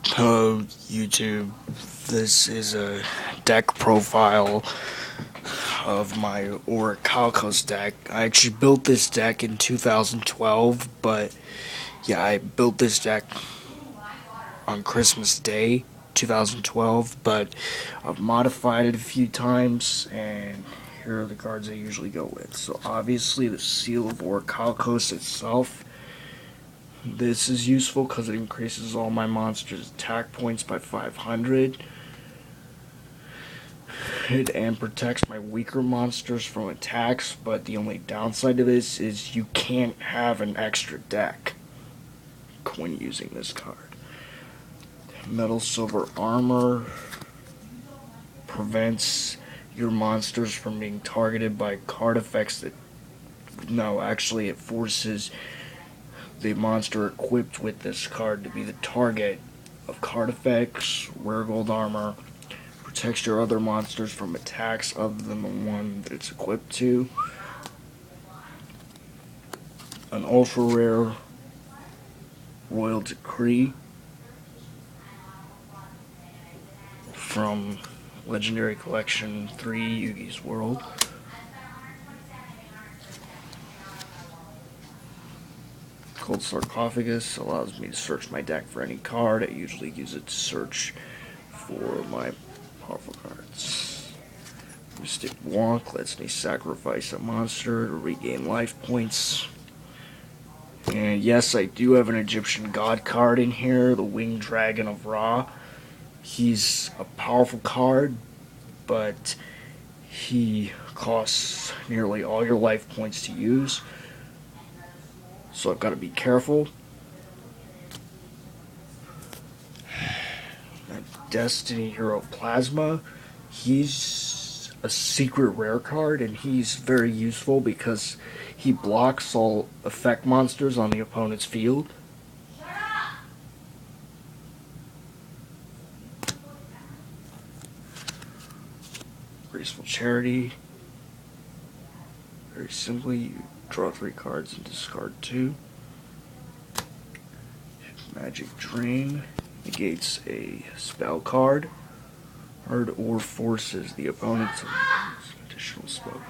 Hello, YouTube. This is a deck profile of my Orichalcos deck. I actually built this deck in 2012, but yeah, I built this deck on Christmas Day, 2012, but I've modified it a few times, and here are the cards I usually go with. So obviously the Seal of Orichalcos itself. This is useful because it increases all my monsters' attack points by 500. And protects my weaker monsters from attacks, but the only downside to this is you can't have an extra deck when using this card. Metal Silver Armor prevents your monsters from being targeted by card effects that... No, actually it forces the monster equipped with this card to be the target of card effects. Rare Gold Armor protects your other monsters from attacks other than the one that it's equipped to. An ultra rare Royal Decree from Legendary Collection 3 Yugi's World. Cold Sarcophagus allows me to search my deck for any card. I usually use it to search for my powerful cards. Mystic Walk lets me sacrifice a monster to regain life points. And yes, I do have an Egyptian god card in here, the Winged Dragon of Ra. He's a powerful card, but he costs nearly all your life points to use. So I've got to be careful. Destiny Hero Plasma, he's a secret rare card, and he's very useful because he blocks all effect monsters on the opponent's field. Graceful Charity. Very simply, you draw 3 cards and discard 2. Magic Drain negates a spell card or forces the opponent to use an additional spell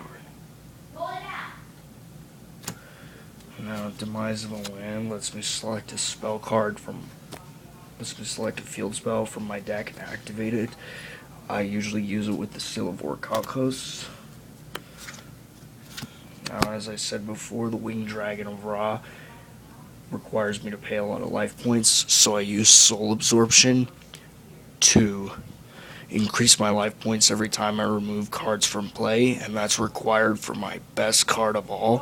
card. Now, Demise of a Land lets me select a spell card from... lets me select a field spell from my deck and activate it. I usually use it with the Seal of Orichalcos. Now, as I said before, the Winged Dragon of Ra requires me to pay a lot of life points, so I use Soul Absorption to increase my life points every time I remove cards from play, and that's required for my best card of all,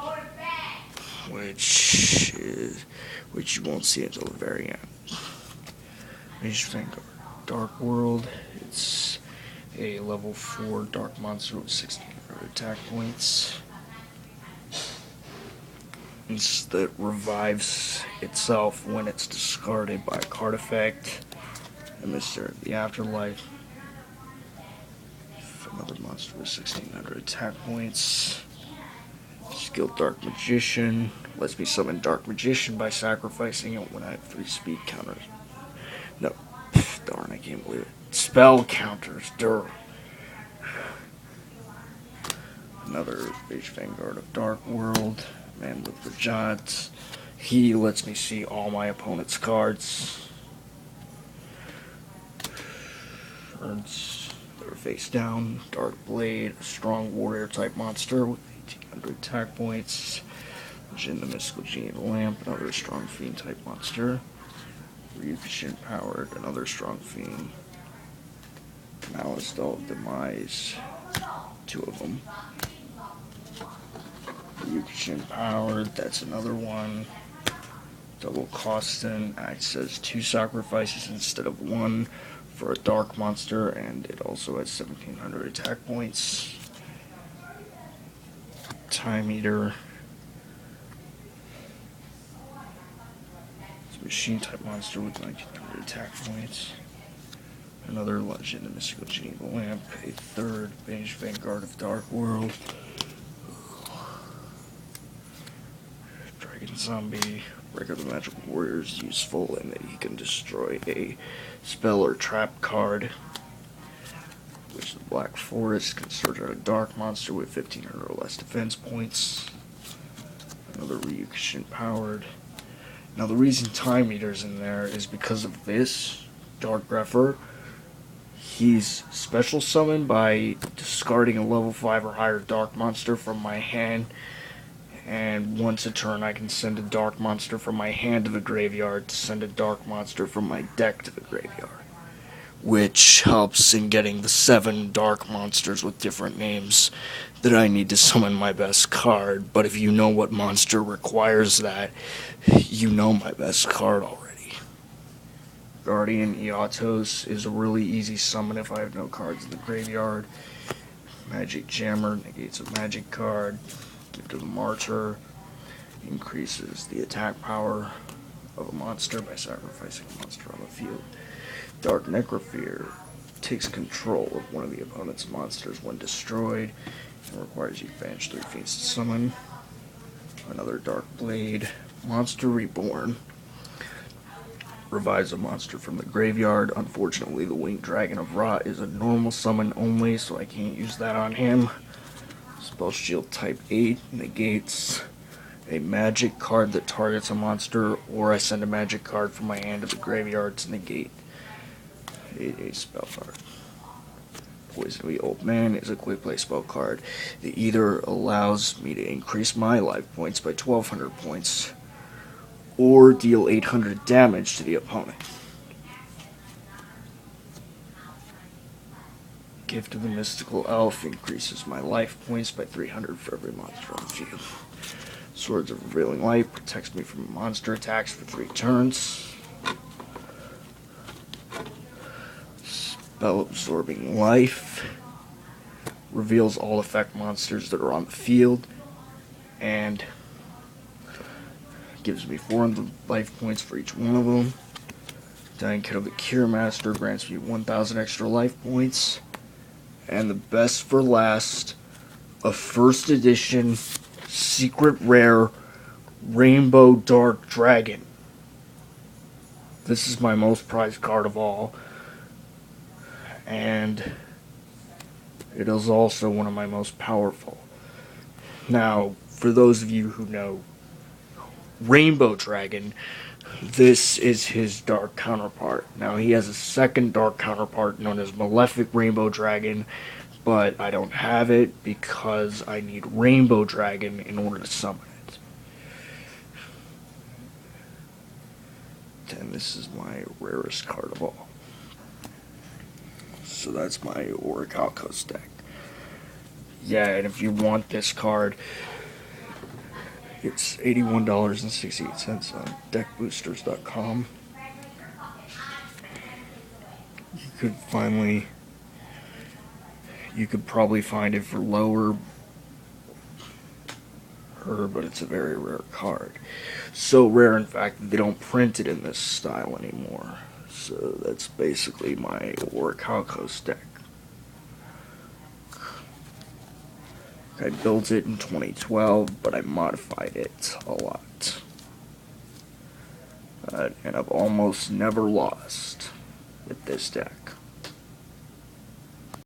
which you won't see until the very end. Mage Vanguard Dark World. It's a level 4 dark monster with 1600 attack points. That revives itself when it's discarded by a card effect. Emissary of the Afterlife. Another monster with 1600 attack points. Skilled Dark Magician. Lets me summon Dark Magician by sacrificing it when I have 3 speed counters. No. Darn, I can't believe it. Spell counters. Durr. Another Mage Vanguard of Dark World. Man with Rajat. He lets me see all my opponent's cards. Cards that are face down. Dark Blade, a strong warrior type monster with 1800 attack points. Jin the Mystical Genie of the Lamp, another strong fiend type monster. Ryukushin Powered, another strong fiend. Malice Doll of Demise, 2 of them. Ryukushin Powered, that's another one. Double Costin acts as 2 sacrifices instead of 1 for a dark monster, and it also has 1700 attack points. Time Eater. It's a machine type monster with 1900 attack points. Another Legend, the Mystical Genie of the Lamp. A 3rd Mage Vanguard of Dark World. Dragon Zombie, Regular Magic Warrior is useful in that he can destroy a spell or trap card, which the Black Forest can search out a dark monster with 1500 or less defense points. Another Ryukushin powered. Now the reason Time Eater's in there is because of this Dark Grepher. He's special summoned by discarding a level 5 or higher dark monster from my hand, and once a turn I can send a dark monster from my hand to the graveyard to send a dark monster from my deck to the graveyard, which helps in getting the 7 dark monsters with different names that I need to summon my best card. But if you know what monster requires that, you know my best card already. Guardian Eatos is a really easy summon if I have no cards in the graveyard. Magic Jammer negates a magic card. Gift of the Martyr increases the attack power of a monster by sacrificing a monster on the field. Dark Necrophere takes control of one of the opponent's monsters when destroyed and requires you to banish 3 fiends to summon. Another Dark Blade. Monster Reborn revives a monster from the graveyard. Unfortunately, the Winged Dragon of Ra is a normal summon only, so I can't use that on him. Spell Shield type 8 negates a magic card that targets a monster, or I send a magic card from my hand to the graveyard to negate a spell card. Poison Old Man is a quick play spell card that either allows me to increase my life points by 1200 points or deal 800 damage to the opponent. Gift of the Mystical Elf increases my life points by 300 for every monster on the field. Swords of Revealing Light protects me from monster attacks for 3 turns. Spell Absorbing Life reveals all effect monsters that are on the field and gives me 400 life points for each one of them. Dying Kid of the Cure Master grants me 1000 extra life points. And the best for last, a first edition secret rare Rainbow Dark Dragon. This is my most prized card of all, and it is also one of my most powerful. Now, for those of you who know Rainbow Dragon, this is his dark counterpart. Now, he has a second dark counterpart known as Malefic Rainbow Dragon, but I don't have it because I need Rainbow Dragon in order to summon it. And this is my rarest card of all. So that's my Orichalcos deck. Yeah, and if you want this card, it's $81.68 on deckboosters.com. You could probably find it for lower, but it's a very rare card. So rare, in fact, that they don't print it in this style anymore. So that's basically my Orichalcos deck. I built it in 2012, but I modified it a lot. And I've almost never lost with this deck.